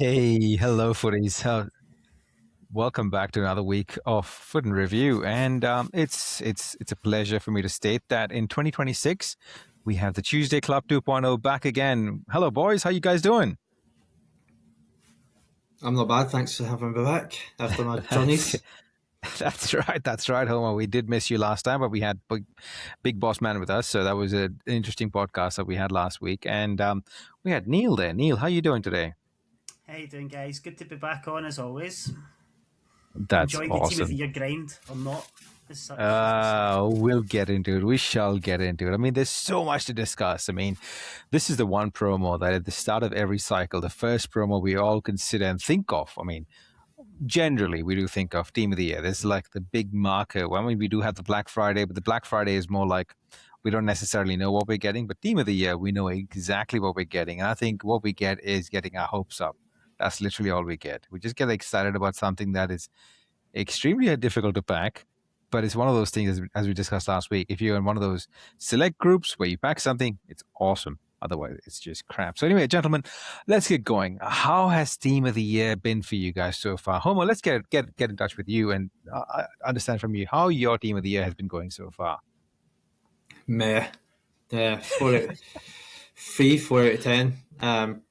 Hey, hello, footies. Welcome back to another week of Foot and Review, and it's a pleasure for me to state that in 2026 we have the Tuesday Club 2.0 back again. Hello, boys. How you guys doing? I'm not bad, thanks for having me back after my That's journeys. that's right. That's right, Homer. We did miss you last time, but we had big boss man with us, so that was an interesting podcast that we had last week, and we had Neil there. Neil, how you doing today? How you doing, guys? Good to be back on as always. That's Enjoying the team of the awesome. year grind or not, as such, as we say. We'll get into it. We shall get into it. I mean, there's so much to discuss. I mean, this is the one promo that at the start of every cycle, the first promo we all consider and think of. I mean, generally, we do think of Team of the Year. This is like the big marker. Well, I mean, we do have the Black Friday, but the Black Friday is more like we don't necessarily know what we're getting. But Team of the Year, we know exactly what we're getting. And I think what we get is getting our hopes up. That's literally all we get. We just get excited about something that is extremely difficult to pack. But it's one of those things, as we discussed last week. If you're in one of those select groups where you pack something, it's awesome. Otherwise, it's just crap. So anyway, gentlemen, let's get going. How has Team of the Year been for you guys so far? Homo, let's get in touch with you and understand from you how your Team of the Year has been going so far. Meh. 4 out of 10.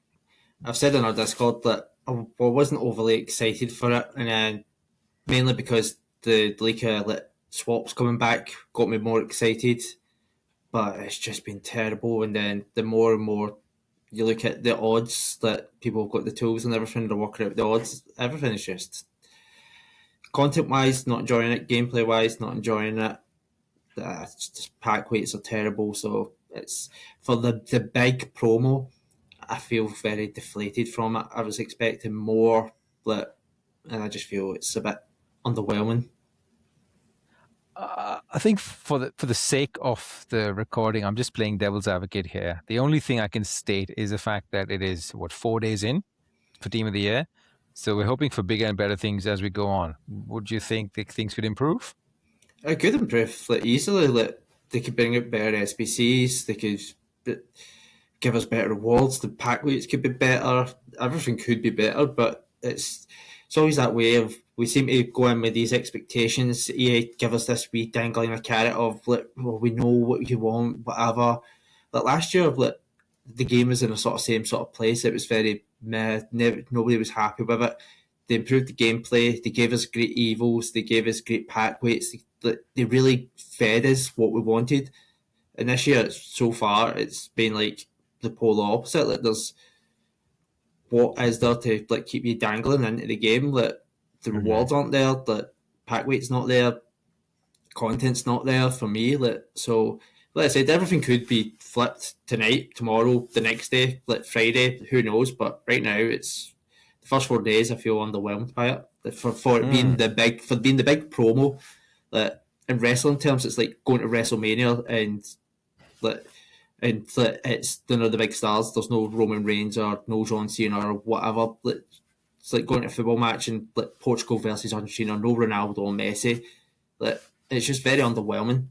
I've said in our Discord that I wasn't overly excited for it, and then mainly because the Leica swaps coming back got me more excited. But it's just been terrible, and then the more and more you look at the odds that people have got the tools and everything, they're working out the odds. Everything is just content wise, not enjoying it. Gameplay wise, not enjoying it. Just pack weights are terrible. So it's for the big promo. I feel very deflated from it. I was expecting more, but and I just feel it's a bit underwhelming. I think for the sake of the recording, I'm just playing devil's advocate here. The only thing I can state is the fact that it is 4 days in for Team of the Year. So we're hoping for bigger and better things as we go on. Would you think that things could improve? I could improve easily. They could bring out better SBCs. They could give us better rewards. The pack weights could be better. Everything could be better, but it's always that way of we seem to go in with these expectations. EA give us this wee dangling a carrot of well, we know what you want, whatever. Like last year, the game was in a sort of same sort of place. It was very meh. Nobody was happy with it. They improved the gameplay. They gave us great evils. They gave us great pack weights. They really fed us what we wanted. And this year, so far, it's been like the polar opposite. Like there's what is there to keep you dangling into the game? Like the Mm-hmm. rewards aren't there. The pack weight's not there. Content's not there for me. So, like I said, everything could be flipped tonight, tomorrow, the next day, like Friday. Who knows? But right now, it's the first 4 days. I feel underwhelmed by it. For it being Mm. the big promo. Like in wrestling terms, it's like going to WrestleMania and like it's the big stars. There's no Roman Reigns or no John Cena or whatever. It's like going to a football match and Portugal versus Argentina. No Ronaldo or Messi. It's just very underwhelming.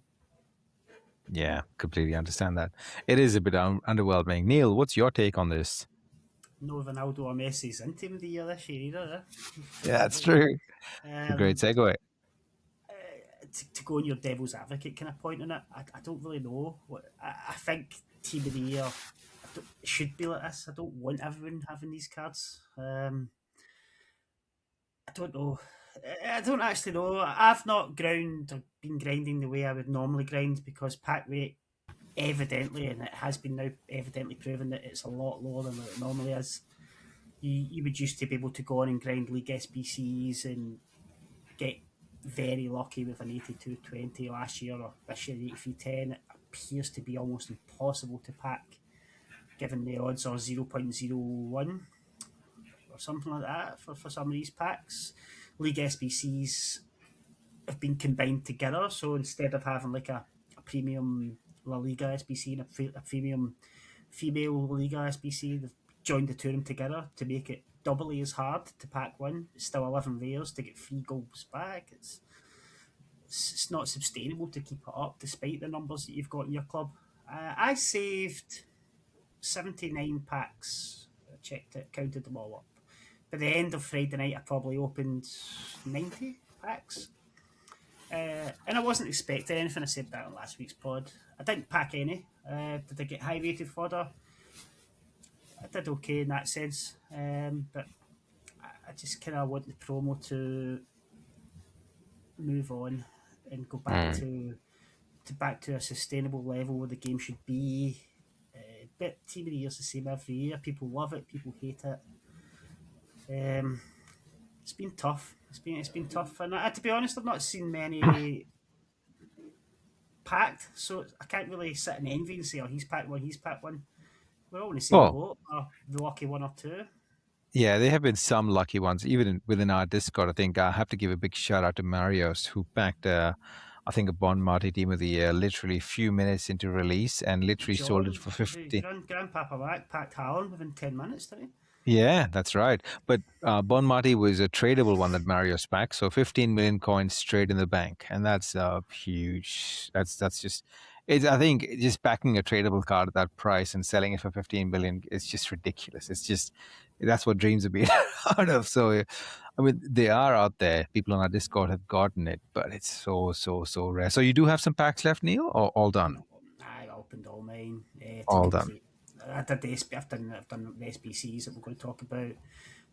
Yeah, completely understand that. It is a bit underwhelming. Neil, what's your take on this? No Ronaldo or Messi's in team of the year this year either. Yeah, that's true. Great Um, segue. to go on your devil's advocate kind of point on it, I don't really know. I think team of the year it should be like this. I don't want everyone having these cards. I don't know. I don't actually know. I've not ground or been grinding the way I would normally grind because pack weight evidently, and it has been now evidently proven that it's a lot lower than what it normally is. You would used to be able to go on and grind league SBCs and get very lucky with an 82-20 last year or this year 83-10. It appears to be almost impossible to pack given the odds are 0.01 or something like that for some of these packs. League SBCs have been combined together, so instead of having like a premium La Liga SBC and a premium female La Liga SBC, they've joined the two of them together to make it doubly as hard to pack one. It's still 11 rares to get 3 goals back. It's not sustainable to keep it up despite the numbers that you've got in your club. I saved 79 packs. I checked it, counted them all up. by the end of Friday night, I probably opened 90 packs. And I wasn't expecting anything. I said that on last week's pod. I didn't pack any. Did I get high rated fodder? I did okay in that sense. But I just kind of want the promo to move on and go back to a sustainable level where the game should be. But Team of the Year's the same every year. People love it. People hate it. It's been tough. It's been tough, and to be honest, I've not seen many packed, so I can't really sit and envy and say, "Oh, he's packed one, he's packed one." We're all in the same Oh, boat. The lucky one or two. yeah, there have been some lucky ones, even within our Discord. I think I have to give a big shout out to Marios, who backed, I think, a Bon Marty Team of the Year literally a few minutes into release and literally sold it John, for 50. Grandpapa Mac packed Haaland within 10 minutes, didn't he? Yeah, that's right. But Bon Marty was a tradable one that Mario's backed, so 15 million coins straight in the bank, and that's huge. That's just. It's, I think just backing a tradable card at that price and selling it for 15 million is just ridiculous. It's just that's what dreams are being out of. So, I mean, they are out there. People on our Discord have gotten it, but it's so rare. So you do have some packs left, Neil, or all done? No, I opened all mine to All done. complete. I did I've done the SBCs that we're going to talk about.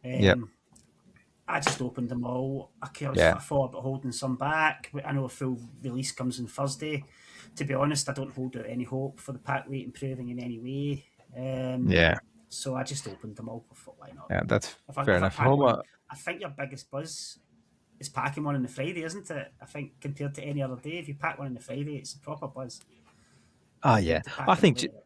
Yep. I just opened them all. I Yeah. thought about holding some back. I know a full release comes on Thursday. To be honest, I don't hold out any hope for the pack rate improving in any way. Yeah. So I just opened them all. I thought, why not? Yeah, that's If I fair enough. pack one, Homer, I think your biggest buzz is packing one on the Friday, isn't it? I think compared to any other day, if you pack one on the Friday, it's a proper buzz. yeah. Compared to I packing it think later.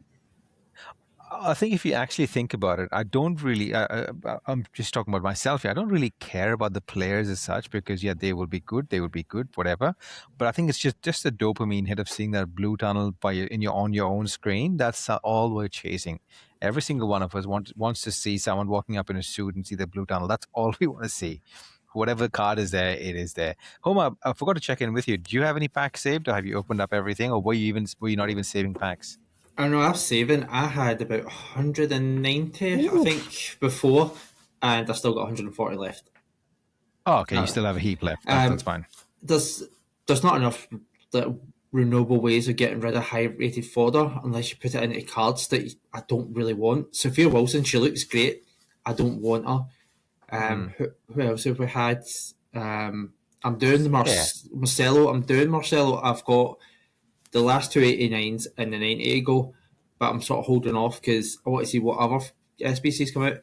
I think if you actually think about it, I don't really. I'm just talking about myself here. I don't really care about the players as such because yeah, they will be good. They will be good, whatever. But I think it's just the dopamine hit of seeing that blue tunnel on your own screen. That's all we're chasing. Every single one of us wants to see someone walking up in a suit and see the blue tunnel. That's all we want to see. Whatever card is there, it is there. Homer, I forgot to check in with you. Do you have any packs saved, or have you opened up everything, or were you not even saving packs? I know I'm saving. I had about 190, I Oof. think, before, and I still got 140 left. Oh, okay. You Uh, still have a heap left. That's fine. There's not enough renewable ways of getting rid of high rated fodder unless you put it into cards that I don't really want. Sophia Wilson, she looks great. I don't want her. Who else have we had? I'm doing Marcelo. I'm doing Marcelo. I've got the last two 89s and the 90 to go, but I'm sort of holding off because I want to see what other SBCs come out.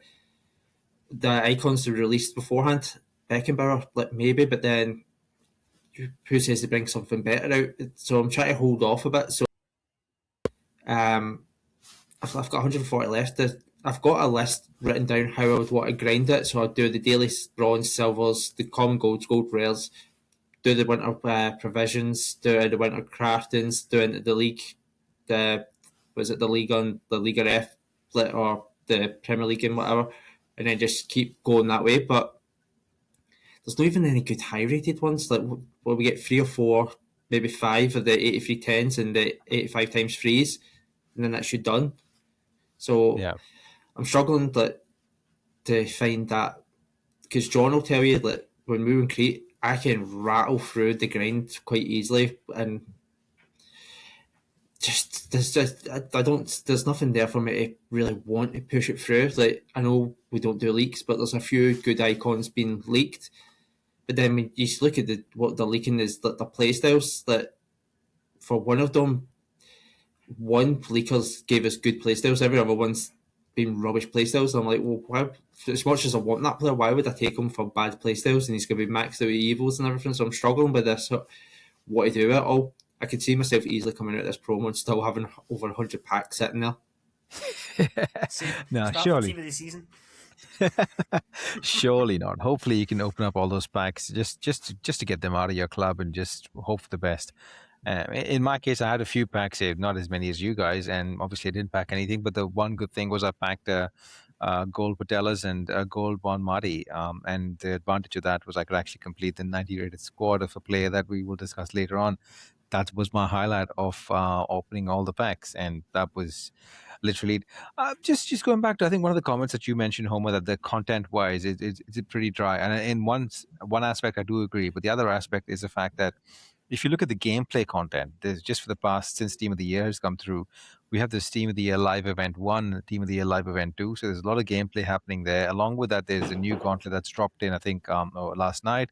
The icons are released beforehand. Beckenbauer, like maybe, but then who says to bring something better out? So I'm trying to hold off a bit. So I've got 140 left. I've got a list written down how I would want to grind it. So I'll do the daily bronze, silvers, the common golds, gold rares, do the winter provisions, do the winter craftings, do into the league, the league on the Liga F or the Premier League and whatever, and then just keep going that way. But there's not even any good high rated ones. Like where we get 3 or 4, maybe 5 of the 83 10s and the 85 times freeze, and then that's you done. So Yeah. I'm struggling to find that because John will tell you that when we were in Crete, I can rattle through the grind quite easily, and there's nothing there for me to really want to push it through. Like I know we don't do leaks, but there's a few good icons being leaked. But then when you look at what they're leaking is the playstyles. That for one of them, one leakers gave us good playstyles. Every other one's been rubbish playstyles. I'm like, well, why? As much as I want that player, why would I take him for bad playstyles? And he's going to be maxed out with evils and everything. So I'm struggling with this. What to do with it all? I could see myself easily coming out of this promo and still having over 100 packs sitting there. No, Start surely. the season. Surely not. Hopefully, you can open up all those packs just to get them out of your club and just hope for the best. In my case, I had a few packs saved, not as many as you guys, and obviously I didn't pack anything. But the one good thing was I packed gold Patellas and gold Bon Marty, and the advantage of that was I could actually complete the 90 rated squad of a player that we will discuss later on. That was my highlight of opening all the packs, and that was literally. Just going back to, I think one of the comments that you mentioned, Homer, that the content wise it's pretty dry. And in one aspect, I do agree, but the other aspect is the fact that if you look at the gameplay content, there's just for the past since Team of the Year has come through, we have this Team of the Year Live Event 1, Team of the Year Live Event 2. So there's a lot of gameplay happening there. Along with that, there's a new gauntlet that's dropped in, I think, last night.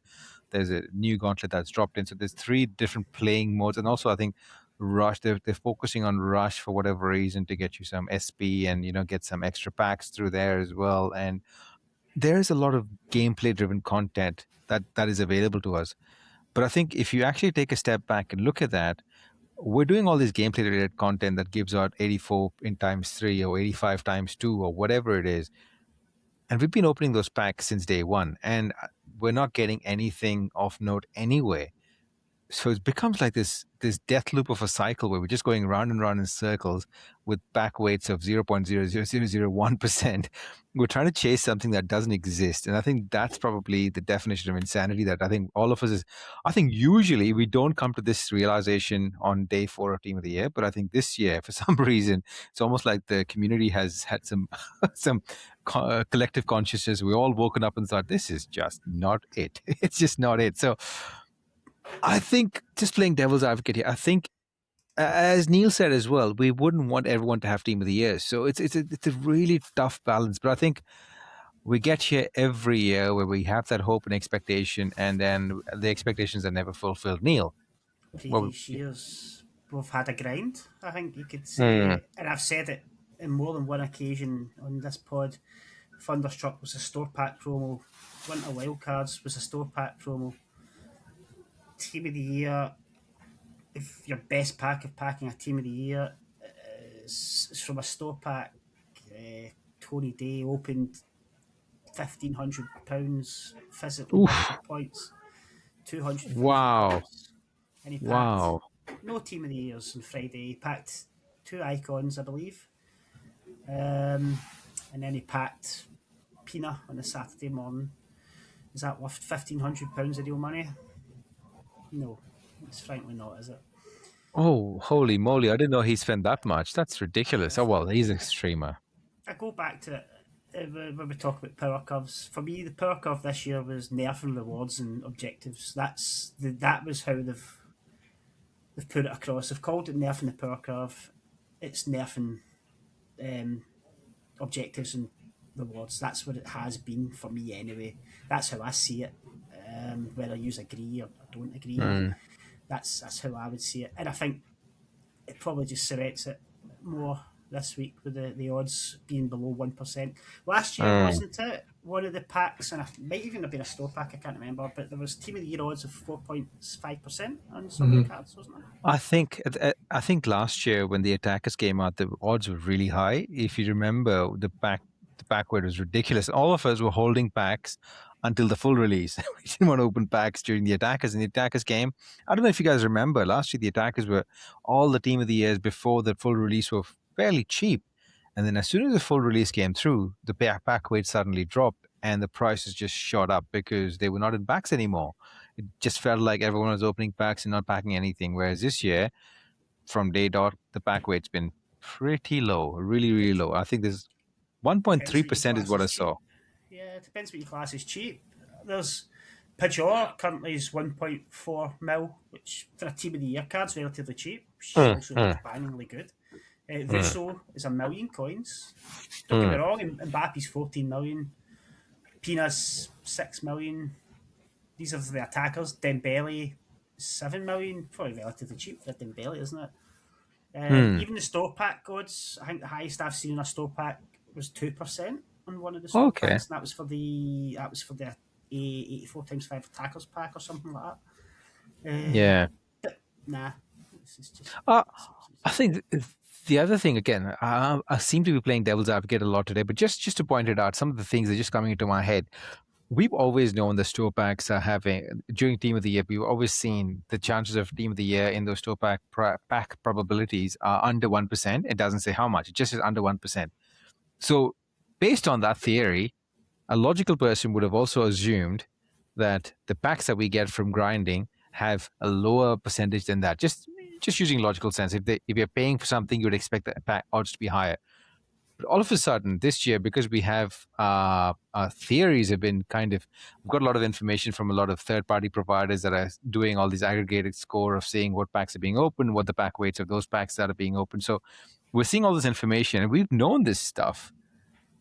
There's a new gauntlet that's dropped in. So there's 3 different playing modes. And also, I think Rush, they're focusing on Rush for whatever reason to get you some SP and, get some extra packs through there as well. And there's a lot of gameplay driven content that is available to us. But I think if you actually take a step back and look at that, we're doing all this gameplay related content that gives out 84 in times 3 or 85 times 2 or whatever it is. And we've been opening those packs since day one, and we're not getting anything of note anyway. So it becomes like this death loop of a cycle where we're just going round and round in circles with back weights of 0.00001%. We're trying to chase something that doesn't exist. And I think that's probably the definition of insanity that I think all of us I think usually we don't come to this realization on day 4 of Team of the Year, but I think this year, for some reason, it's almost like the community has had some collective consciousness. We all woken up and thought, this is just not it. It's just not it. So I think, just playing devil's advocate here, I think, as Neil said as well, we wouldn't want everyone to have Team of the Year. So it's a really tough balance. But I think we get here every year where we have that hope and expectation, and then the expectations are never fulfilled. Neil? Previous years, we've had a grind, I think you could say. And I've said it in more than one occasion on this pod. Thunderstruck was a store pack promo. Winter Wildcards was a store pack promo. Team of the Year, if your best pack of packing a Team of the Year is from a store pack, Tony Day opened £1,500 physically for points, 200. Wow. And he packed no Team of the Years on Friday. He packed 2 icons, I believe. And then he packed Pina on the Saturday morning. Is that worth £1,500 of real money? No, it's frankly not, is it? Oh, holy moly. I didn't know he spent that much. That's ridiculous. Oh, well, he's a streamer. I go back to when we talk about power curves. For me, the power curve this year was nerfing rewards and objectives. That was how they've put it across. They've called it nerfing the power curve. It's nerfing objectives and rewards. That's what it has been for me anyway. That's how I see it. Whether you agree or don't agree, that's how I would see it. And I think it probably just cements it more this week with the odds being below 1%. Last year, wasn't it? One of the packs, and it might even have been a store pack, I can't remember, but there was Team of the Year odds of 4.5% on some of the cards, wasn't it? I think last year when the attackers came out, the odds were really high. If you remember, the backward was ridiculous. All of us were holding packs until the full release. We didn't want to open packs during the attackers, and the attackers came. I don't know if you guys remember, last year the attackers were all the Team of the Years before the full release were fairly cheap. And then as soon as the full release came through, the pack weight suddenly dropped and the prices just shot up because they were not in packs anymore. It just felt like everyone was opening packs and not packing anything. Whereas this year, from day dot, the pack weight's been pretty low, really, really low. I think there's 1.3% is what I saw. Yeah, it depends what your class is cheap. There's Pajor currently is 1.4 mil, which for a Team of the Year card's relatively cheap. She's also bangingly good. Russo is 1 million coins. Don't get me wrong, Mbappe's 14 million. Pina's 6 million. These are the attackers. Dembele 7 million. Probably relatively cheap for Dembele, isn't it? Even the store pack odds, I think the highest I've seen in a store pack was 2% on one of the store packs. And that was for the 84 times 5 attackers pack or something like that. But nah, this is just. I think the other thing, again, I seem to be playing devil's advocate a lot today, but just to point it out, some of the things are just coming into my head. We've always known the store packs are having, during Team of the Year, we've always seen the chances of Team of the Year in those store pack probabilities are under 1%. It doesn't say how much, it just says under 1%. So based on that theory, a logical person would have also assumed that the packs that we get from grinding have a lower percentage than that. Just using logical sense. If you're paying for something, you would expect the pack odds to be higher. But all of a sudden, this year, because we have theories have been we've got a lot of information from a lot of third-party providers that are doing all these aggregated score of seeing what packs are being opened, what the pack weights of those packs that are being opened. So we're seeing all this information, and we've known this stuff.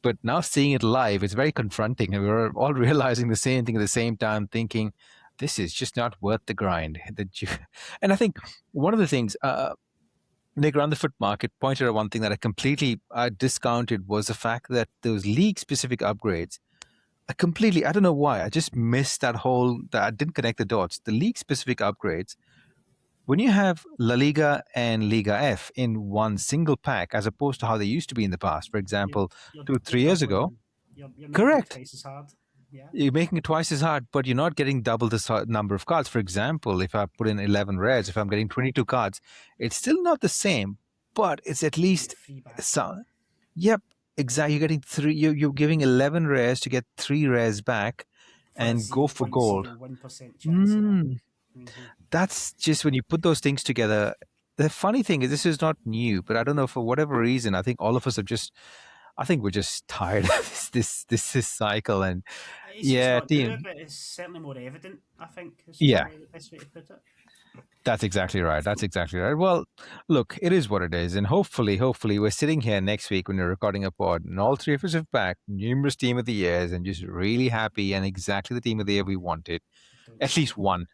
But now seeing it live, it's very confronting, and we're all realizing the same thing at the same time, thinking this is just not worth the grind. And I think one of the things. Nick around the foot market pointed out one thing that I completely discounted was the fact that those league specific upgrades. I don't know why. I just missed that I didn't connect the dots. The league specific upgrades, when you have La Liga and Liga F in one single pack, as opposed to how they used to be in the past, for example, You're 2-3 years ago. You're making Correct. it twice as hard. Yeah. You're making it twice as hard, but you're not getting double the number of cards. For example, if I put in 11 rares, if I'm getting 22 cards, it's still not the same, but it's at least some. Yep, exactly. You're getting three. You're giving 11 rares to get 3 rares back, and go for gold. 1% chance. That's just when you put those things together. The funny thing is, this is not new, but I don't know, for whatever reason, I think all of us have just. I think we're just tired of this cycle, and it's not new, but it's certainly more evident. I think. Is the best way to put it. That's exactly right. Well, look, it is what it is, and hopefully, we're sitting here next week when we're recording a pod, and all three of us have back numerous team of the years, and just really happy, and exactly the team of the year we wanted, at least one.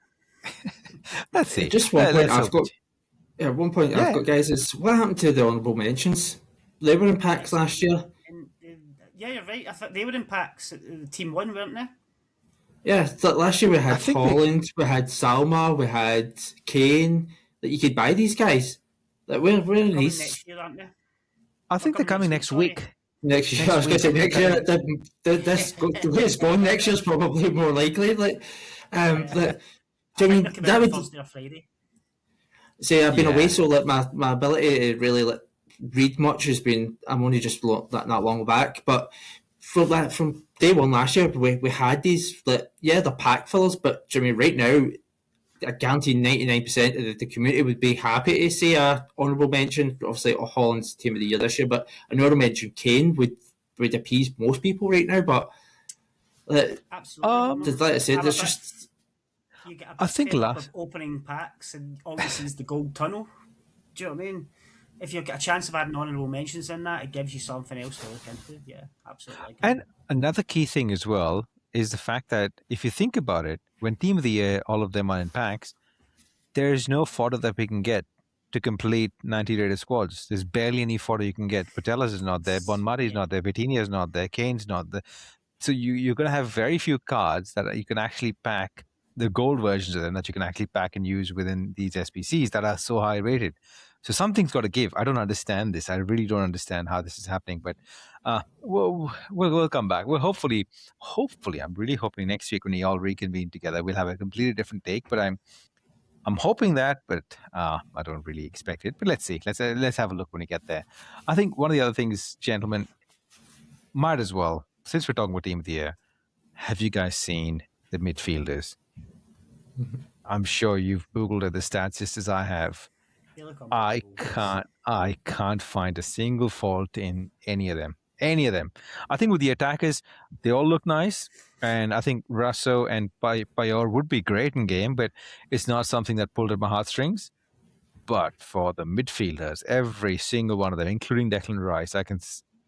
Let's see. Just one point I've got. Yeah, one point I've got, guys, is what happened to the honourable mentions? They were in packs last year. Yeah, you're right. I thought they were in packs. Team 1, weren't they? Yeah, last year we had Holland, we had Salma, we had Kane. That you could buy these guys. Like where are these? Next year, aren't they? I think they're coming next week. Next year, I was going to say next year. The way it's going, next year's probably more likely. Do you mean that would Thursday or Friday? See, I've been away, so my ability to really read much has been. I'm only just not long back, but from day one last year, we had these. The pack fillers, but I mean, right now, I guarantee 99% of the community would be happy to see a honourable mention. Obviously, Holland's team of the year this year, but an honourable mention Kane would appease most people right now. But absolutely, like I said, there's just. You get a bit of opening packs, and all you see is the gold tunnel. Do you know what I mean? If you get a chance of adding honourable mentions in that, it gives you something else to look into. Yeah, absolutely. And another key thing as well is the fact that if you think about it, when Team of the Year, all of them are in packs, there's no fodder that we can get to complete 90 rated squads. There's barely any fodder you can get. Patelas is not there, Bonmati is not there, Vitinha is not there, Kane's not there. So you're going to have very few cards that you can actually pack, the gold versions of them that you can actually pack and use within these SBCs that are so high rated. So something's got to give. I don't understand this. I really don't understand how this is happening. But we'll come back. Well, hopefully, I'm really hoping next week when we all reconvene together, we'll have a completely different take. But I'm hoping that, but I don't really expect it. But let's see. Let's have a look when we get there. I think one of the other things, gentlemen, might as well, since we're talking about Team of the Year, have you guys seen the midfielders? I'm sure you've Googled the stats just as I have. I can't find a single fault in any of them. I think with the attackers, they all look nice. And I think Russo and Payor would be great in game, but it's not something that pulled at my heartstrings. But for the midfielders, every single one of them, including Declan Rice, I can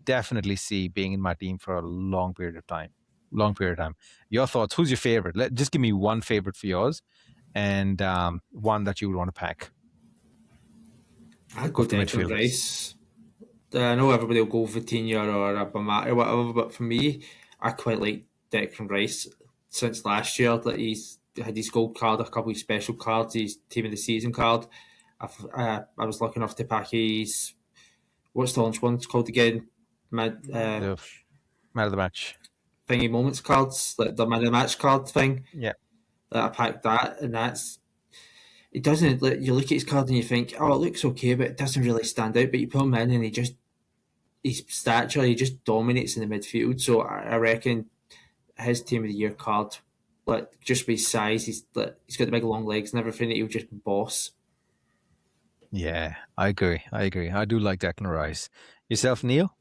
definitely see being in my team for a long period of time. Your thoughts? Who's your favorite? Just give me one favorite for yours, and one that you would want to pack. I'd go Declan Rice. I know everybody will go Vitinha or Abamati or whatever, but for me, I quite like Declan Rice since last year. That he's had his gold card, a couple of special cards, his team of the season card. I was lucky enough to pack his, what's the launch one called again? Man of the match thingy moments cards, like the man of the match card thing. Yeah, I packed that, and that's. It doesn't. You look at his card and you think, oh, it looks okay, but it doesn't really stand out. But you put him in, and his stature, he just dominates in the midfield. So I reckon his team of the year card, just with his size, he's got the big long legs and everything. He'll just boss. Yeah, I agree. I do like Declan Rice. Yourself, Neil?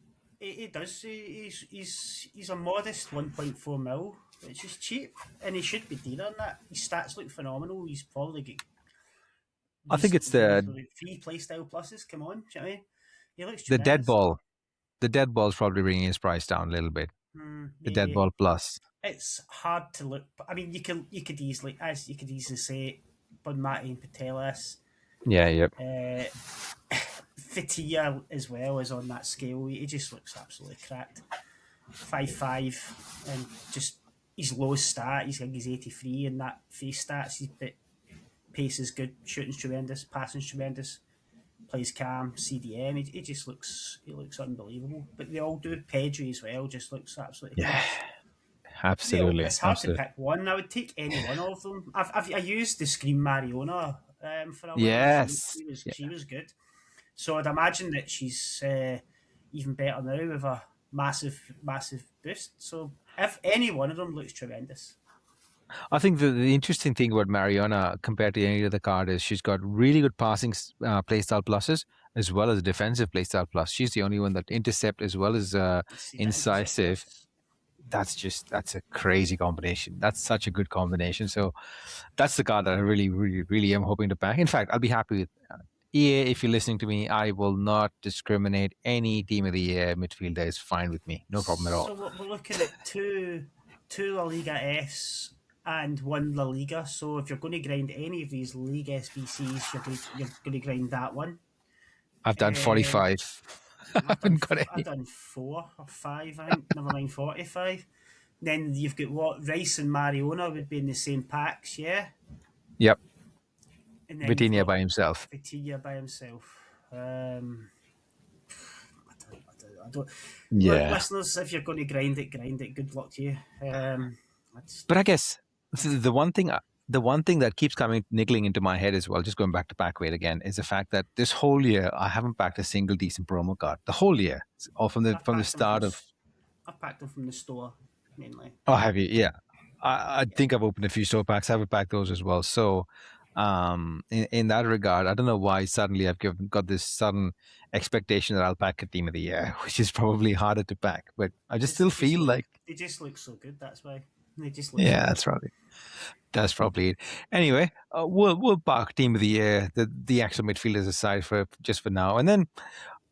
He does. He's a modest 1.4 mil, which is cheap, and he should be dearer than that. His stats look phenomenal. He's probably got I think it's reasonably free playstyle pluses. Come on, do you know what I mean? He looks the dead tremendous. ball. The dead ball's probably bringing his price down a little bit. The dead Maybe ball plus. it's hard to look. I mean, you could easily say Bonmati and Patelis. Yeah, yep. Fatia as well is on that scale. He just looks absolutely cracked. 5'5", and just his lowest stat, he's 83, and that face stats, but pace is good, shooting's tremendous, passing's tremendous, plays calm, CDM. He just looks unbelievable. But they all do. Pedri as well just looks absolutely Yeah, class. absolutely. It's hard absolutely. to pick one. I would take any one of them. I used the Scream Mariona for a while. Yes. She was good. So I'd imagine that she's even better now with a massive boost. So if any one of them looks tremendous. I think the interesting thing about Mariona compared to any other card is she's got really good passing playstyle pluses as well as defensive playstyle plus. She's the only one that intercept as well as See that incisive. That's a crazy combination. That's such a good combination. So that's the card that I really, really, really am hoping to back. In fact, I'll be happy with EA. If you're listening to me, I will not discriminate. Any team of the year midfielder is fine with me. No problem at all. So we're looking at two La Liga Fs and one La Liga. So if you're going to grind any of these league SBCs, you're going to grind that one. I've done 45. I've done 4 or 5, I think. Never mind 45. Then you've got what? Rice and Mariona would be in the same packs, yeah? Yep. And then Vitinha by himself. Vitinha by himself. I don't. Yeah. Listeners, if you're going to grind it. Good luck to you. But I guess the one thing that keeps niggling into my head as well, just going back to pack weight again, is the fact that this whole year I haven't backed a single decent promo card. The whole year, or from the start of. I've packed them from the store mainly. Oh, have you? Yeah, I think I've opened a few store packs. I haven't packed those as well. So, in that regard, I don't know why suddenly I've got this sudden expectation that I'll pack a team of the year, which is probably harder to pack. But I just feel like they just look so good. That's why they just look. Yeah, that's probably it. Anyway, we'll park team of the year, the actual midfielders aside for now, and then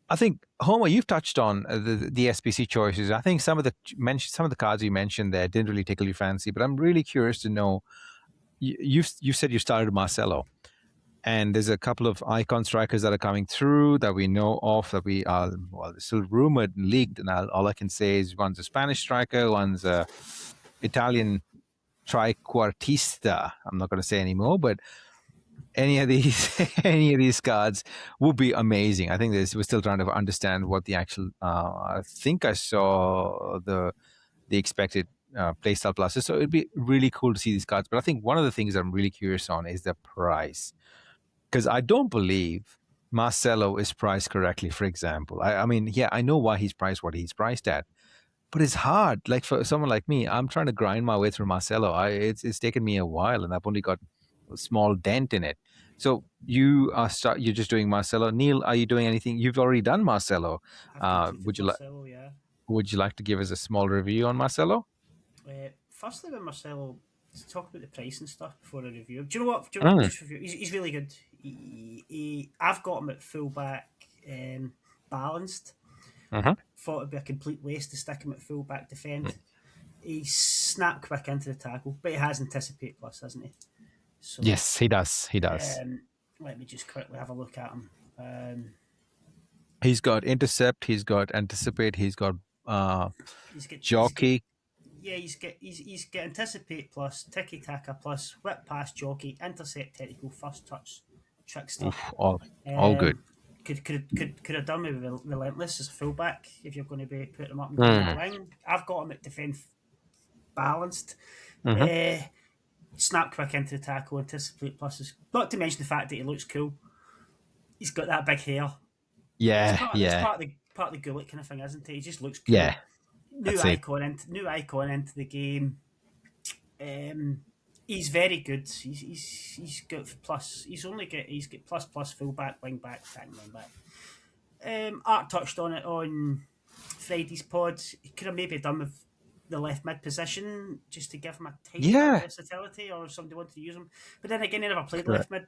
I think Homer, you've touched on the SBC choices. I think some of the cards you mentioned there didn't really tickle your fancy, but I'm really curious to know. You said you started Marcelo, and there's a couple of icon strikers that are coming through that we know of that we are still rumored and leaked, and all I can say is one's a Spanish striker, one's a Italian triquartista. I'm not going to say anymore, but any of these cards would be amazing. I think we're still trying to understand what the actual. I think I saw the expected playstyle pluses, so it'd be really cool to see these cards. But I think one of the things I'm really curious on is the price, because I don't believe Marcelo is priced correctly. For example, I mean, yeah, I know why he's priced what he's priced at. But it's hard. Like for someone like me, I'm trying to grind my way through Marcelo. It's taken me a while, and I've only got a small dent in it. So you're just doing Marcelo. Neil, are you doing anything? You've already done Marcelo. Would you Marcelo, yeah. Would you like to give us a small review on Marcelo? Firstly, with Marcelo, to talk about the price and stuff before I review him. Do you know what? Just review. He's really good. I've got him at fullback, balanced. Thought it'd be a complete waste to stick him at fullback defend. He's snap quick into the tackle, but he has anticipate plus, hasn't he? So, yes, he does. He does. Let me just quickly have a look at him. He's got intercept. He's got anticipate. He's got jockey. He's got anticipate plus, tiki taka plus, whip pass, jockey, intercept, technical, first touch, trickster. All good. Could have done with relentless as a fullback if you're going to be putting him up in the wing. I've got him at defend balanced. Snap quick into the tackle, anticipate pluses. Not to mention the fact that he looks cool. He's got that big hair. Yeah, it's part of the Gullit kind of thing, isn't it? He just looks cool. Yeah. New icon into the game. He's very good. He's got plus. He's got plus fullback, wing back, wing back. Art touched on it on Friday's pod, he could have maybe done with the left mid position just to give him a tiny bit of versatility, or if somebody wanted to use him. But then again, he never played left mid.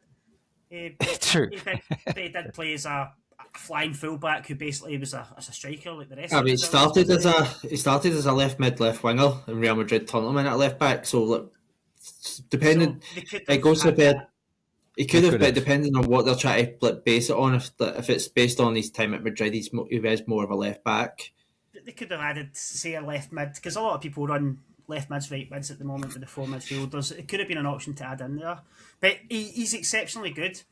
True. But he did play as a flying fullback who basically was as a striker like the rest I of mean, us. he started as a left mid, left winger, and Real Madrid turned him in at left back. So look, depending, it goes to bed. He could have, but depending on what they're trying to base it on, if it's based on his time at Madrid, he is more of a left back. They could have added, say, a left mid, because a lot of people run left mids, right mids at the moment with the four midfielders. It could have been an option to add in there, but he's exceptionally good.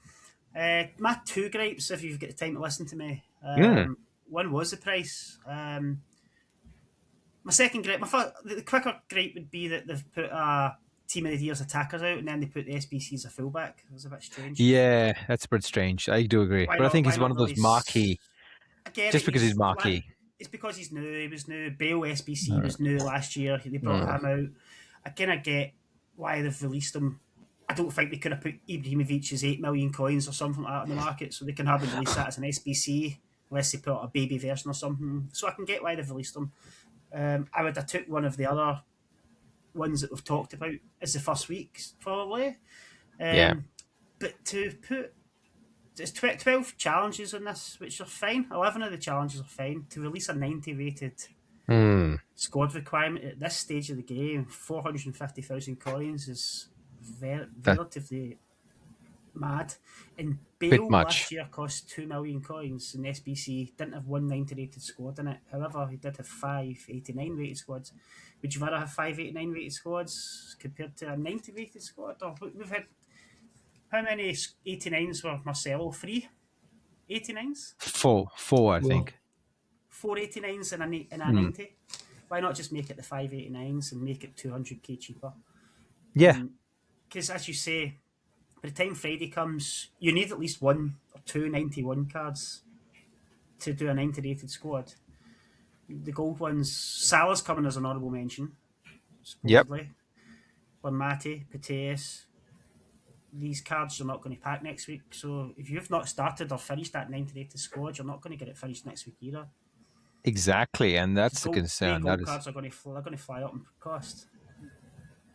My two gripes, if you've got the time to listen to me, one was the price. My second gripe, the quicker gripe would be that they've put Team of the Year's attackers out and then they put the SBCs as a fullback. It was a bit strange. Yeah, that's a bit strange. I do agree. I think he's one of those marquee. Just because he's marquee. It's because he's new. He was new. Bale SBC was new last year. They brought him out. I kind of get why they've released him. I don't think they could have put Ibrahimovic's 8 million coins or something like that on the market, so they can hardly release that as an SBC unless they put out a baby version or something. So I can get why they've released them. I would have took one of the other ones that we've talked about as the first week, probably. But to put... There's 12 challenges in this, which are fine. 11 of the challenges are fine. To release a 90 rated squad requirement at this stage of the game, 450,000 coins is relatively mad. And Bale last year cost 2 million coins, and SBC didn't have one 90 rated squad in it. However, he did have 5 89 rated squads. Would you rather have 5 89 rated squads compared to a 90 rated squad? Or we've had... How many 89s were Marcelo? 3 89s? Four, I think. 4 89s and a 90. Why not just make it the 5 89s and make it 200k cheaper? Yeah. Because as you say, by the time Friday comes, you need at least 1 or 2 91 cards to do a 90 rated squad. The gold ones, Salah's coming as an honourable mention. Supposedly. Mate, Pateas. These cards are not going to pack next week. So if you've not started or finished that 90 rated squad, you're not going to get it finished next week either. Exactly, and that's the concern. Gold cards are going to fly up in cost.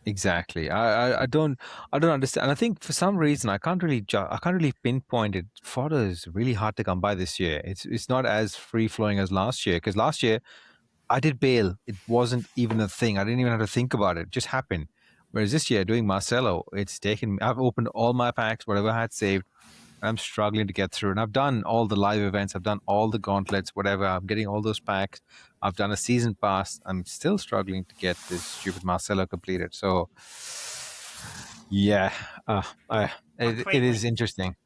Exactly. I don't understand. And I think for some reason I can't really pinpoint it. Fodder is really hard to come by this year. It's not as free flowing as last year, because last year I did Bale. It wasn't even a thing. I didn't even have to think about it. It just happened. Whereas this year, doing Marcelo, it's taken... I've opened all my packs, whatever I had saved. I'm struggling to get through. And I've done all the live events. I've done all the gauntlets, whatever. I'm getting all those packs. I've done a season pass. I'm still struggling to get this stupid Marcelo completed. So, yeah. It is interesting.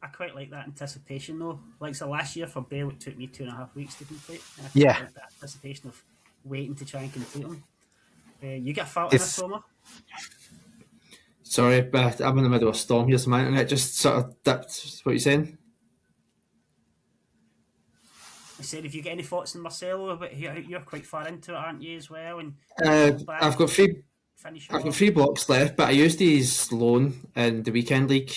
I quite like that anticipation, though. Like, so last year for Bale, it took me 2.5 weeks to complete. And I quite like that anticipation of waiting to try and complete them. You get fault in this, Homer? Sorry, but I'm in the middle of a storm here, so my internet just sort of dipped. What are you saying? I said, if you get any thoughts on Marcelo, but you're quite far into it, aren't you, as well? And I've got 3 blocks left, but I used his loan in the weekend league.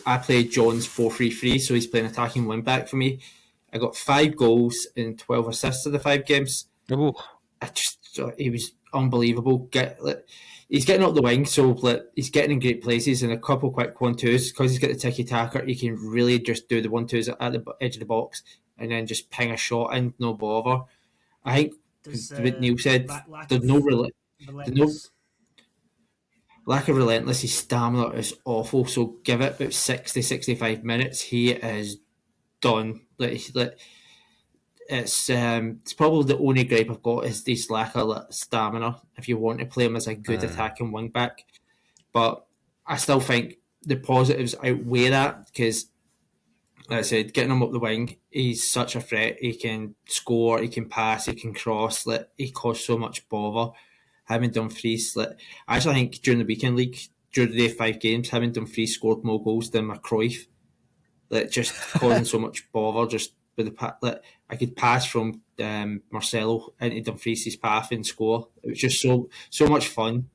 I played John's 4-3-3, so he's playing attacking wing back for me. I got 5 goals and 12 assists of the 5 games. He was unbelievable. He's getting up the wing, so he's getting in great places, and a couple quick 1-2s. Because he's got the tiki-taka, he can really just do the 1-2s at the edge of the box and then just ping a shot in, no bother. I think what Neil said, there's no lack of relentless. His stamina is awful, so give it about 60-65 minutes, he is done. It's probably the only gripe I've got is this lack of stamina if you want to play him as a good attacking wing back. But I still think the positives outweigh that, because, like I said, getting him up the wing, he's such a threat. He can score, he can pass, he can cross. He caused so much bother. Him and Dumfries. I actually think during the weekend league, during the 5 games, him and Dumfries scored more goals than McCroif. Just causing so much bother. Just with the I could pass from Marcelo into Dumfries' path and score. It was just so much fun.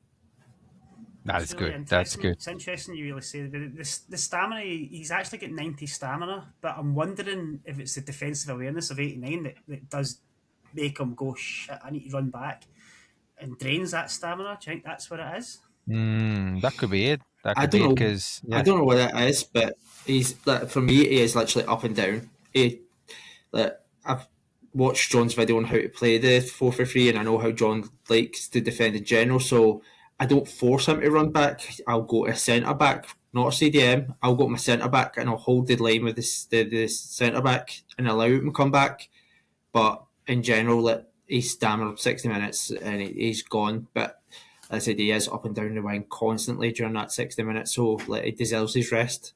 That's really good. That's good. It's interesting you really say the stamina. He's actually got 90 stamina, but I'm wondering if it's the defensive awareness of 89 that does make him go, shit, I need to run back, and drains that stamina. Do you think that's what it is? That could be it. That I could don't be it know. because, I yeah. don't know what that is, but he's like, for me, he is literally up and down. I've watched John's video on how to play the 4-3, and I know how John likes to defend in general. So I don't force him to run back. I'll go to a centre back, not a CDM. I'll go to my centre back and I'll hold the line with the centre back and allow him to come back. But in general, he's stammered 60 minutes and he's gone. But as I said, he is up and down the wing constantly during that 60 minutes, so he deserves his rest.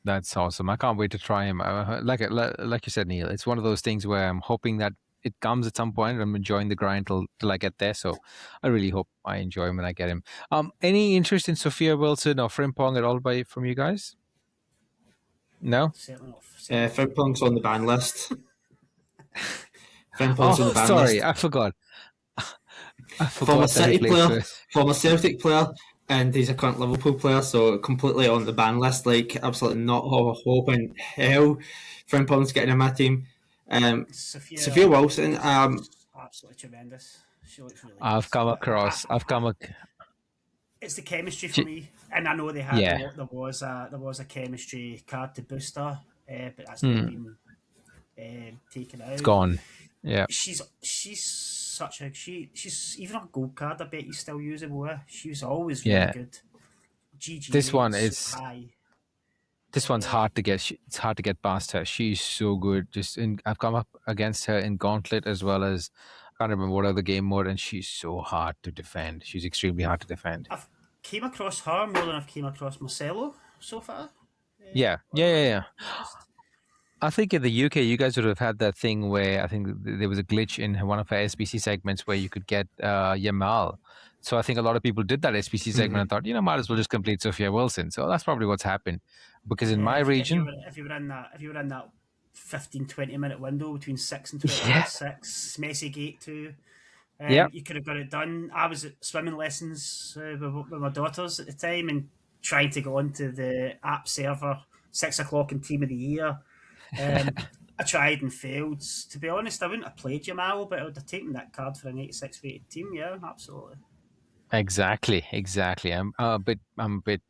That's awesome. I can't wait to try him. Like you said, Neil, it's one of those things where I'm hoping that it comes at some point. I'm enjoying the grind till I get there. So I really hope I enjoy him when I get him. Any interest in Sophia Wilson or Frimpong at all from you guys? No? Certainly not. Frimpong's on the ban list. Frimpong's on the ban sorry, list. I forgot. Former that he City played player, first. former Celtic player, and he's a current Liverpool player, so completely on the ban list. Like, absolutely not a hope in hell Frimpong's getting in my team. Sophia Wilson, absolutely tremendous. She looks really I've good. come across. It's the chemistry for me, and I know they had Yeah. there was a chemistry card to boost her, but that's now been taken out. It's gone. Yeah. She's such a she's even a gold card. I bet you still usable. She's always really Yeah. good. GG. This one rates is high. This one's hard to get. It's hard to get past her. She's so good. I've come up against her in Gauntlet as well as I can't remember what other game mode, and she's so hard to defend. She's extremely hard to defend. I've came across her more than I've came across Marcelo so far. Yeah. I think in the UK, you guys would have had that thing where I think there was a glitch in one of her SBC segments where you could get Yamal. So I think a lot of people did that SBC segment and thought, might as well just complete Sophia Wilson. So that's probably what's happened. Because in my region, if you were in that 15-20 minute window between 6 and 6, Messi Gate 2, you could have got it done. I was at swimming lessons with my daughters at the time and trying to go onto the app server 6 o'clock in Team of the Year. I tried and failed. To be honest, I wouldn't have played Jamal, but I would have taken that card for an 86 rated team. Yeah, absolutely. Exactly. I'm a bit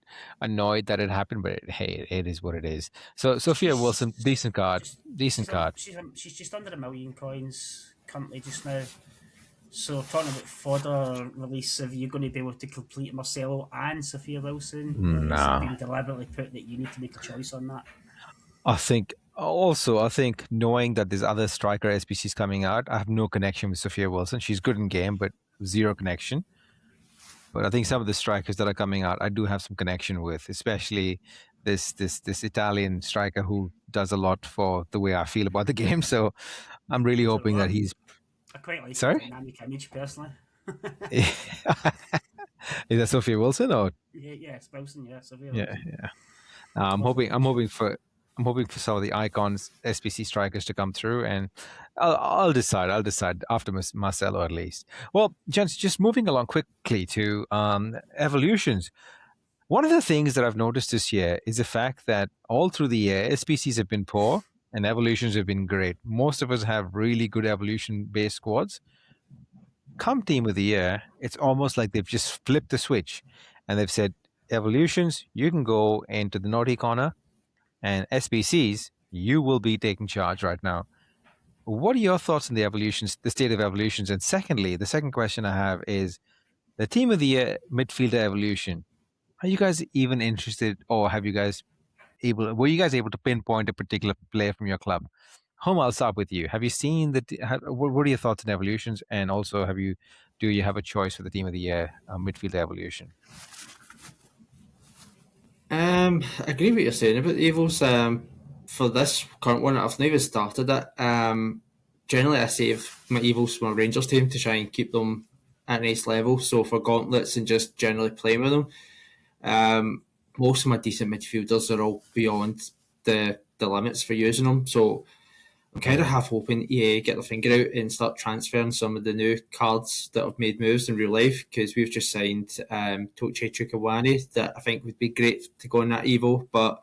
annoyed that it happened, but hey, it is what it is. So Sophia Wilson, decent card. She's just under 1 million coins currently just now. So talking about fodder release, are you going to be able to complete Marcelo and Sophia Wilson? Nah. It's been deliberately put that you need to make a choice on that. I think knowing that there's other striker SBCs coming out, I have no connection with Sophia Wilson. She's good in game, but zero connection. But I think some of the strikers that are coming out, I do have some connection with, especially this Italian striker who does a lot for the way I feel about the game. So I'm really hoping that he's. I quite like Sorry? the dynamic image personally. Is that Sophia Wilson or? Yeah, it's Wilson. Yeah, Sophia Yeah, Wilson. yeah. I'm hoping for some of the icons SBC strikers to come through, and I'll decide after Marcelo at least. Well, gents, just moving along quickly to evolutions. One of the things that I've noticed this year is the fact that all through the year, SBCs have been poor and evolutions have been great. Most of us have really good evolution-based squads. Come Team of the Year, it's almost like they've just flipped the switch and they've said, evolutions, you can go into the naughty corner, and SBCs, you will be taking charge right now. What are your thoughts on the state of evolutions? And secondly, the second question I have is the Team of the Year midfielder evolution. Are you guys even interested, or were you guys able to pinpoint a particular player from your club? Home, I'll start with you. Have you seen what are your thoughts on evolutions? And also, do you have a choice for the Team of the Year midfielder evolution? I agree with what you're saying about the Evils. For this current one, I've never started it. Generally, I save my Evils for my Rangers team to try and keep them at a nice level. So for gauntlets and just generally playing with them, most of my decent midfielders are all beyond the limits for using them. So I'm kind of half hoping EA get their finger out and start transferring some of the new cards that have made moves in real life, because we've just signed Toche Chukwueze that I think would be great to go in that Evo. But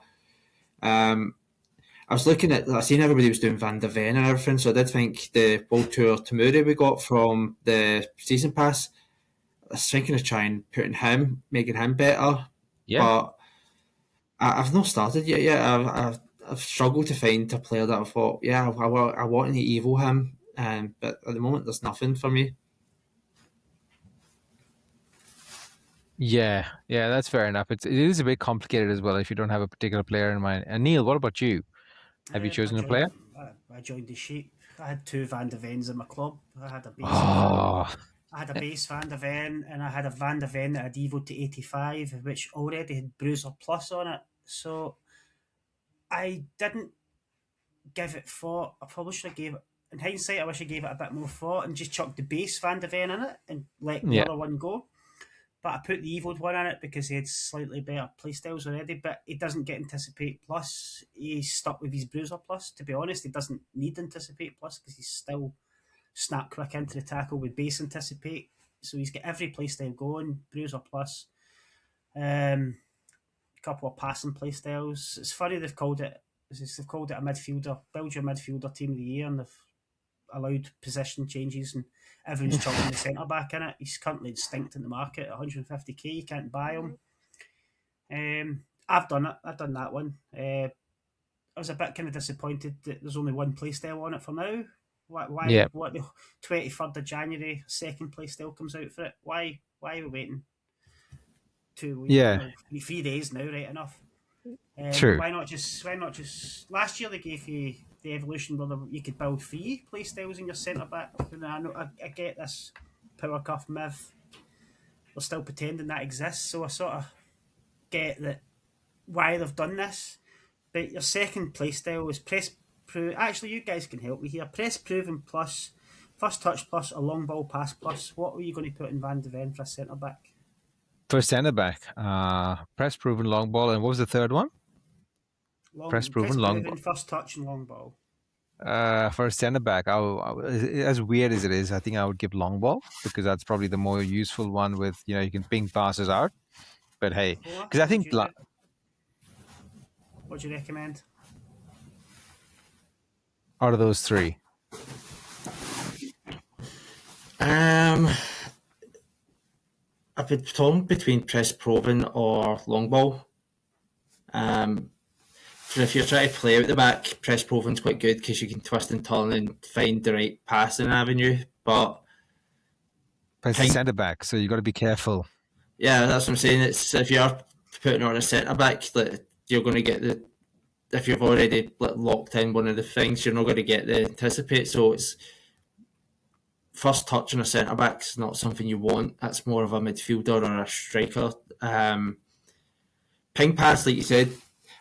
I I was looking at, I seen everybody was doing Van der Ven and everything, so I did think the World Tour Tamura we got from the season pass, I was thinking of trying making him better, Yeah. but I've not started yet. I've struggled to find a player that I thought, yeah, I want to evil him, but at the moment there's nothing for me. Yeah, that's fair enough. It is a bit complicated as well if you don't have a particular player in mind. And Neil, what about you? Have you chosen a player? I joined the sheep. I had 2 Van der Vens in my club. I had a base Van der Ven, and I had a Van der Ven that had evoed to 85, which already had Bruiser Plus on it. So I didn't give it thought. I probably should have gave it. In hindsight, I wish I gave it a bit more thought and just chucked the base Van der Ven in it and let the other one go. But I put the evoed one in it because he had slightly better playstyles already, but he doesn't get Anticipate Plus. He's stuck with his Bruiser Plus. To be honest, he doesn't need Anticipate Plus because he's still snap quick into the tackle with base Anticipate. So he's got every playstyle going, Bruiser Plus. A couple of passing playstyles. It's funny they've called it a midfielder, build your midfielder team of the year, and they've allowed position changes and everyone's chucking the centre back in it. He's currently extinct in the market at 150k. You can't buy him. I've done it. I've done that one. I was a bit kind of disappointed that there's only one playstyle on it for now. Why? Yeah. What, the 23rd of January, second playstyle comes out for it? Why are we waiting 2 weeks? Yeah. 3 days now, right enough. True. Why not just? Last year they gave you the evolution where you could build 3 playstyles in your centre back. And I get this power cuff myth. They're still pretending that exists, so I sort of get that why they've done this. But your second playstyle is press prove. Actually, you guys can help me here. Press proven plus, first touch plus, a long ball pass plus. What were you going to put in Van de Ven for a centre back? For centre back, press proven long ball, and what was the third one? Press proven long ball, first touch and long ball. For centre back, as weird as it is, I think I would give long ball because that's probably the more useful one. With you can ping passes out. But hey, because I think what do you recommend out of those 3? I've been torn between press proven or long ball. If you're trying to play out the back, press proven's quite good because you can twist and turn and find the right passing avenue. But it's a centre back, so you got to be careful. Yeah, that's what I'm saying. It's if you're putting on a centre back, you're going to get if you've already locked in one of the things, you're not going to get the Anticipate. So it's first touch on a centre back is not something you want. That's more of a midfielder or a striker. Ping pass, like you said,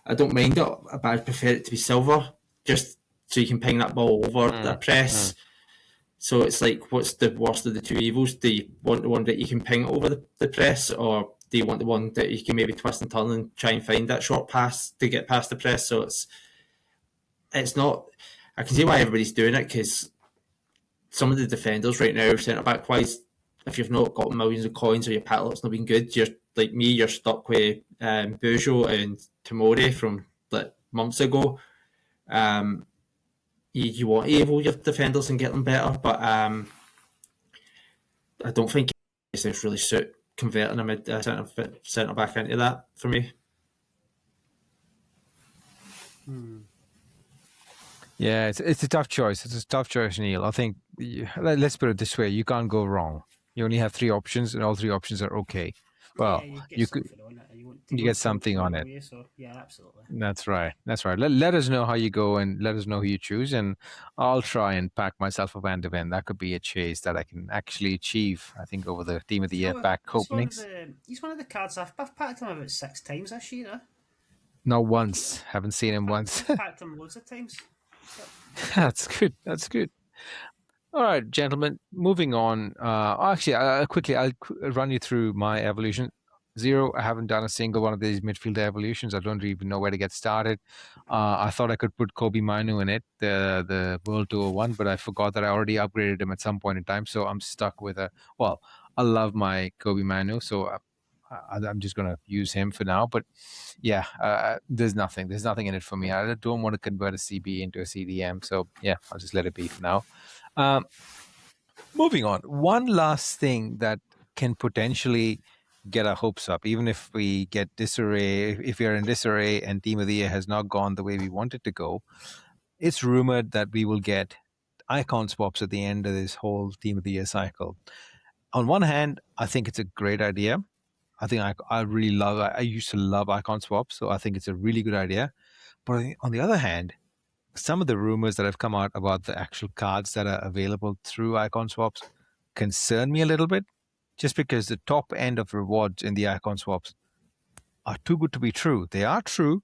I don't mind it, but I prefer it to be silver, just so you can ping that ball over that press. So it's like, what's the worst of the 2 evils? Do you want the one that you can ping over the press, or do you want the one that you can maybe twist and turn and try and find that short pass to get past the press? So it's not. I can see why everybody's doing it, because some of the defenders right now, centre back wise, if you've not got millions of coins or your padlock's not been good, you're like me. You're stuck with Bujo and Tamori from months ago. You want to evolve your defenders and get them better, but I don't think it's really suit converting a centre back into that for me. Yeah, it's a tough choice. It's a tough choice, Neil. I think let's put it this way: you can't go wrong. You only have 3 options, and all 3 options are okay. Well, you get something on it. So, yeah, absolutely. That's right. Let us know how you go, and let us know who you choose, and I'll try and pack myself a Van de Ven. That could be a chase that I can actually achieve, I think, over the Team of the Year pack openings. He's one of the cards I've packed him about 6 times this year. Not once. Haven't seen him once. I've packed him loads of times. That's good. All right, gentlemen, moving on. Actually, I'll run you through my evolution. 0, I haven't done a single one of these midfield evolutions. I don't even know where to get started. I thought I could put Kobe Manu in it, the World Tour one, but I forgot that I already upgraded him at some point in time. So I'm stuck with I love my Kobe Manu, so I'm just going to use him for now. But yeah, there's nothing in it for me. I don't want to convert a CB into a CDM. So yeah, I'll just let it be for now. Moving on, one last thing that can potentially get our hopes up, even if we get disarray, if we are in disarray and Team of the Year has not gone the way we want it to go, it's rumored that we will get icon swaps at the end of this whole Team of the Year cycle. On one hand, I think it's a great idea. I think I really love, I used to love icon swaps, so I think it's a really good idea. But on the other hand, some of the rumors that have come out about the actual cards that are available through icon swaps concern me a little bit, just because the top end of rewards in the icon swaps are too good to be true. They are true,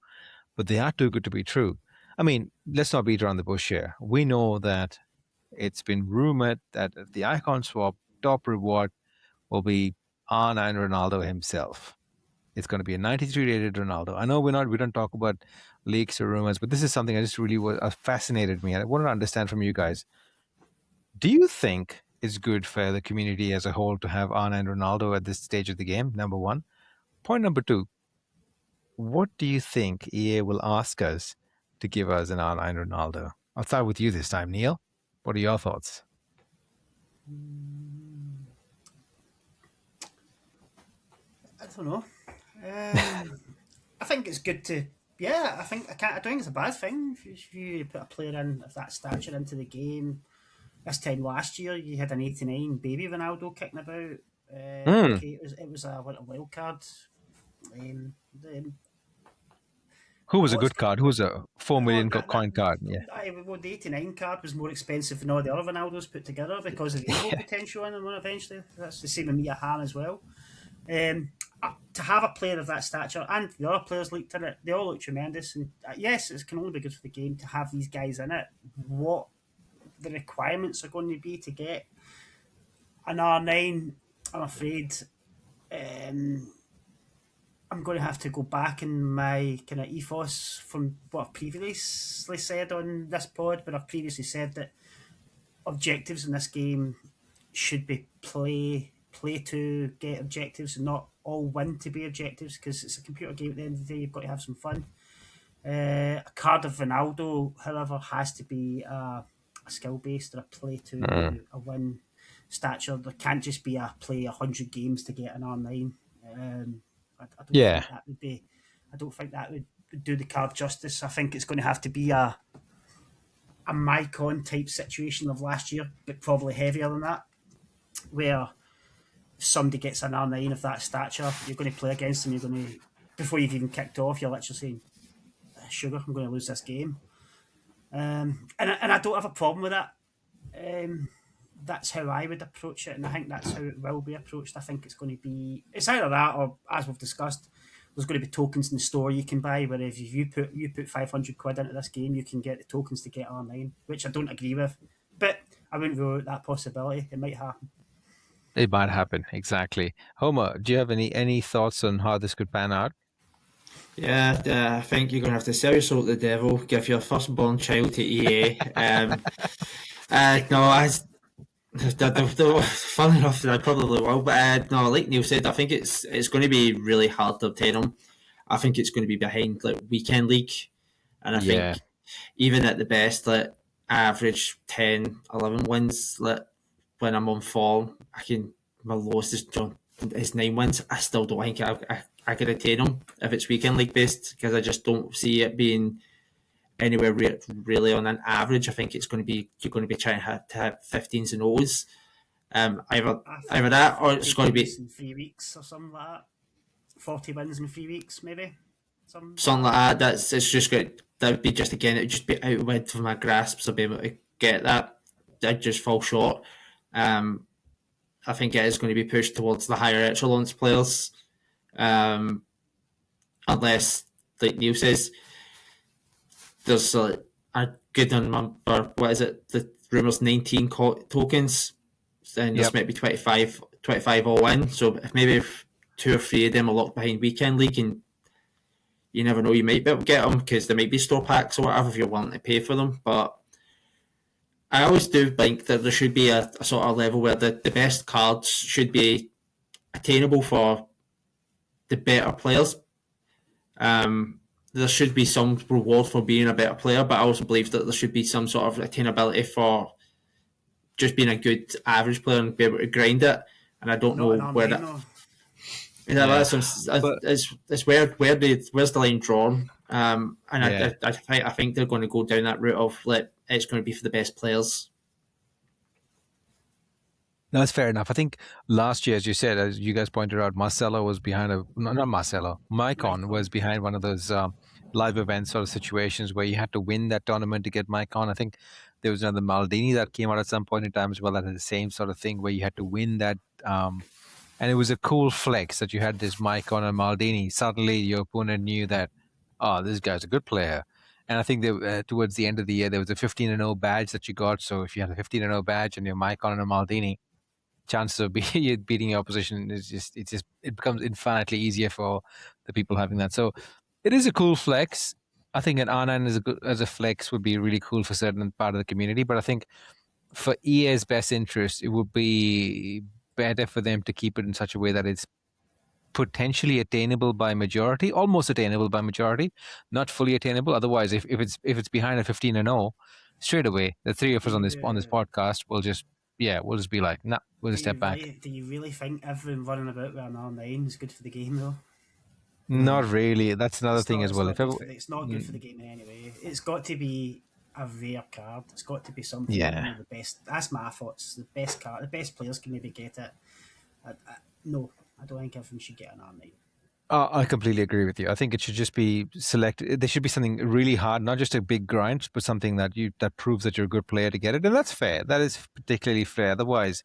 but they are too good to be true. I mean, let's not beat around the bush here. We know that it's been rumored that the icon swap top reward will be R9 Ronaldo himself. It's going to be a 93 rated Ronaldo. I know we don't talk about leaks or rumors, but this is something I just really fascinated me. I wanted to understand from you guys. Do you think it's good for the community as a whole to have R9 Ronaldo at this stage of the game? Number one. Point number two. What do you think EA will ask us to give us an R9 Ronaldo? I'll start with you this time, Neil. What are your thoughts? I don't know. I think it's good to. Yeah, I don't think it's a bad thing if you put a player in of that stature into the game. This time last year, you had an 89 baby Ronaldo kicking about. Okay, it was a wild card. Um, the, Who was a what's good card? Who was a 4 million coin card? Yeah. well, the 89 card was more expensive than all the other Ronaldos put together because of the ego potential in them eventually. That's the same with Mia Han as well. To have a player of that stature and the other players leaked in it, they all look tremendous. And yes, it can only be good for the game to have these guys in it. What the requirements are going to be to get an R9, I'm afraid I'm going to have to go back in my kind of ethos from what I've previously said on this pod, but I've previously said that objectives in this game should be play to get objectives and not all win to be objectives, because it's a computer game. At the end of the day, you've got to have some fun. A card of Ronaldo, however, has to be a skill based or a play to a win stature. There can't just be a play 100 games to get an R9. I don't think that would be. I don't think that would do the card justice. I think it's going to have to be a Mycon type situation of last year, but probably heavier than that, where if somebody gets an R9 of that stature, you're going to play against them. You're going to, before you've even kicked off, you're literally saying, "Sugar, I'm going to lose this game," and I don't have a problem with that. That's how I would approach it, and I think that's how it will be approached. I think it's going to be, it's either that or, as we've discussed, there's going to be tokens in the store you can buy, where if you put 500 quid into this game, you can get the tokens to get R9, which I don't agree with, but I wouldn't rule out that possibility. It might happen. It might happen, exactly. Homer, do you have any thoughts on how this could pan out? Yeah, I think you're going to have to sell your soul to the devil, give your firstborn child to EA. No, fun enough, I probably will, but no, like Neil said, I think it's going to be really hard to obtain them. I think it's going to be behind like Weekend League, and I think even at the best, like average 10, 11 wins, like when I'm on form, my lowest is 9 wins. I still don't think I could attain them if it's Weekend League based, because I just don't see it being anywhere really on an average. I think you're going to be trying to hit 15s and O's. Either that, or it's going to be in 3 weeks or something like that. 40 wins in 3 weeks, maybe. Something like that. It's just good. That would be just, again, it would just be outward from my grasp, so be able to get that. I'd just fall short. I think it is going to be pushed towards the higher echelons players, unless, like Neil says, there's a good number. What is it? The rumours 19 tokens, and there's maybe 25 all in. So if 2 or 3 of them are locked behind Weekend League, and you never know, you might be able to get them because there might be store packs or whatever if you're willing to pay for them. But I always do think that there should be a sort of level where the best cards should be attainable for the better players. There should be some reward for being a better player, but I also believe that there should be some sort of attainability for just being a good average player and be able to grind it. And I don't know where that. It's where's the line drawn? I think they're going to go down that route of it's going to be for the best players. No, that's fair enough. I think last year, as you said, as you guys pointed out, Marcelo was behind not Marcelo, Mycon was behind one of those live event sort of situations where you had to win that tournament to get Mycon. I think there was another Maldini that came out at some point in time as well that had the same sort of thing where you had to win that. And it was a cool flex that you had this Mycon and Maldini. Suddenly your opponent knew that, oh, this guy's a good player. And I think towards the end of the year, there was a 15-0 badge that you got. So if you had a 15-0 badge and your Mycon and a Maldini, chances of beating your opposition it becomes infinitely easier for the people having that. So it is a cool flex. I think an R9 as a flex would be really cool for certain part of the community, but I think for EA's best interest, it would be better for them to keep it in such a way that it's potentially attainable by majority, almost attainable by majority, not fully attainable. Otherwise, if it's behind a 15-0, straight away the three of us on this podcast will just be like, nah, we'll just step back. Do you really think everyone running about with an R9 is good for the game, though? Not really. That's another thing as well. It's not good for the game in any way. It's got to be a rare card. It's got to be something the best. That's my thoughts. The best card, the best players can maybe get it. No, I don't think everyone should get an R9. I completely agree with you. I think it should just be selected. There should be something really hard, not just a big grind, but something that proves that you're a good player to get it. And that's fair. That is particularly fair. Otherwise,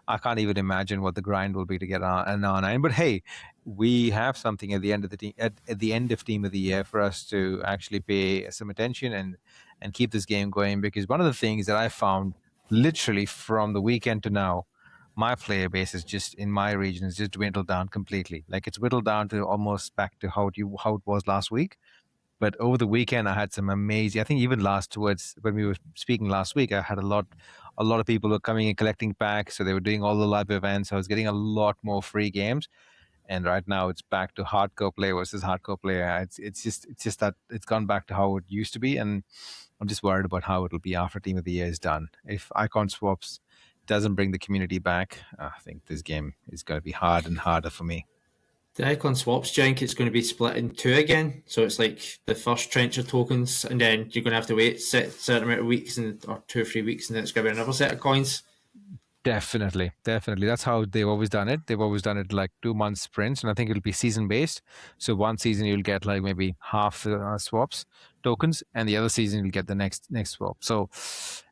I can't even imagine what the grind will be to get an R9. But hey, we have something at the end of the end of Team of the Year for us to actually pay some attention and keep this game going. Because one of the things that I found literally from the weekend to now, my player base is just in my region is just dwindled down completely. Like it's whittled down to almost back to how it was last week. But over the weekend, I had some amazing. I think even towards when we were speaking last week, I had a lot of people were coming and collecting packs. So they were doing all the live events. I was getting a lot more free games. And right now it's back to hardcore player versus hardcore player. It's just that it's gone back to how it used to be. And I'm just worried about how it'll be after Team of the Year is done. If icon swaps doesn't bring the community back, I think this game is going to be hard and harder for me. The icon swaps, Jank, it's going to be split in two again. So it's like the first trench of tokens, and then you're going to have to wait a certain amount of weeks or 2 or 3 weeks, and then it's going to be another set of coins. Definitely. That's how they've always done it. They've always done it like 2 month sprints, and I think it'll be season based. So one season you'll get like maybe half the swaps tokens, and the other season you'll get the next swap. So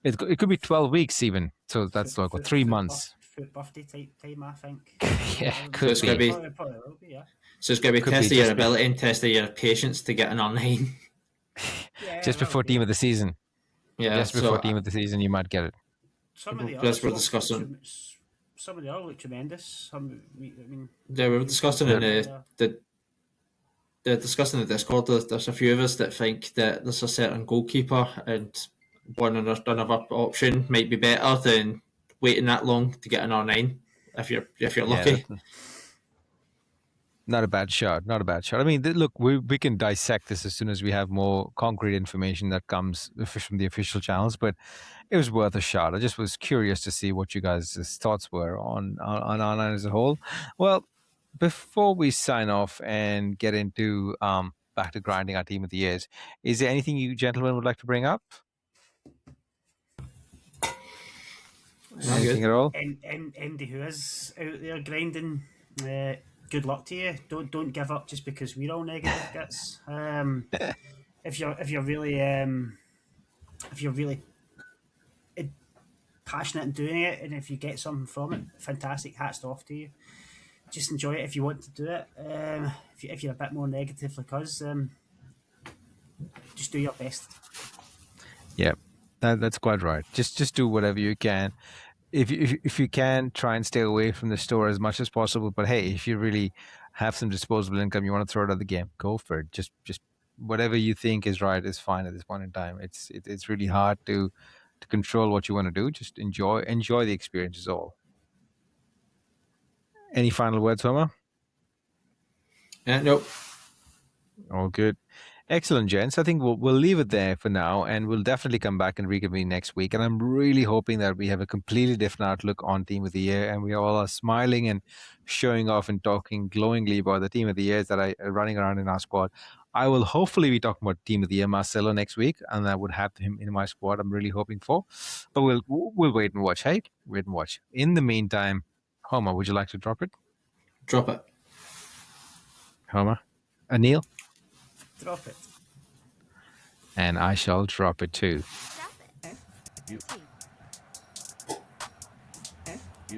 it could be 12 weeks even. So that's like 3 months. Birthday type time, I think. Yeah, so it's going to be. Probably will be, yeah. So it's going to be testing your ability and testing your patience to get an R9. Just before team of the season. Yeah, just before team of the season, you might get it. Some of the other look tremendous. We were discussing they're discussing in the Discord. There's a few of us that think that there's a certain goalkeeper and one another option might be better than waiting that long to get an R9 if you're lucky. Not a bad shot. I mean, look, we can dissect this as soon as we have more concrete information that comes from the official channels, but it was worth a shot. I just was curious to see what you guys' thoughts were on R9 as a whole. Well, before we sign off and get into back to grinding our Team of the Years, is there anything you gentlemen would like to bring up? Anything at all? Andy who is out there grinding, good luck to you. Don't give up just because we're all negative guts. If you're really passionate in doing it, and if you get something from it, fantastic. Hats off to you. Just enjoy it if you want to do it. If you're a bit more negative like us, just do your best. Yeah, that's quite right. Just do whatever you can. If you can, try and stay away from the store as much as possible. But hey, if you really have some disposable income, you want to throw it at the game, go for it. Just whatever you think is right is fine at this point in time. It's really hard to control what you want to do. Just enjoy the experience is all. Any final words, Homer? Nope. All good. Excellent, gents. I think we'll leave it there for now, and we'll definitely come back and reconvene next week. And I'm really hoping that we have a completely different outlook on Team of the Year, and we all are smiling and showing off and talking glowingly about the Team of the Years that are running around in our squad. I will hopefully be talking about Team of the Year Marcelo next week, and I would have him in my squad. I'm really hoping for, but we'll wait and watch. Hey, wait and watch. In the meantime, Homer, would you like to drop it? Drop it. Homer, Anil, Drop it. and I shall drop it too. Stop it. You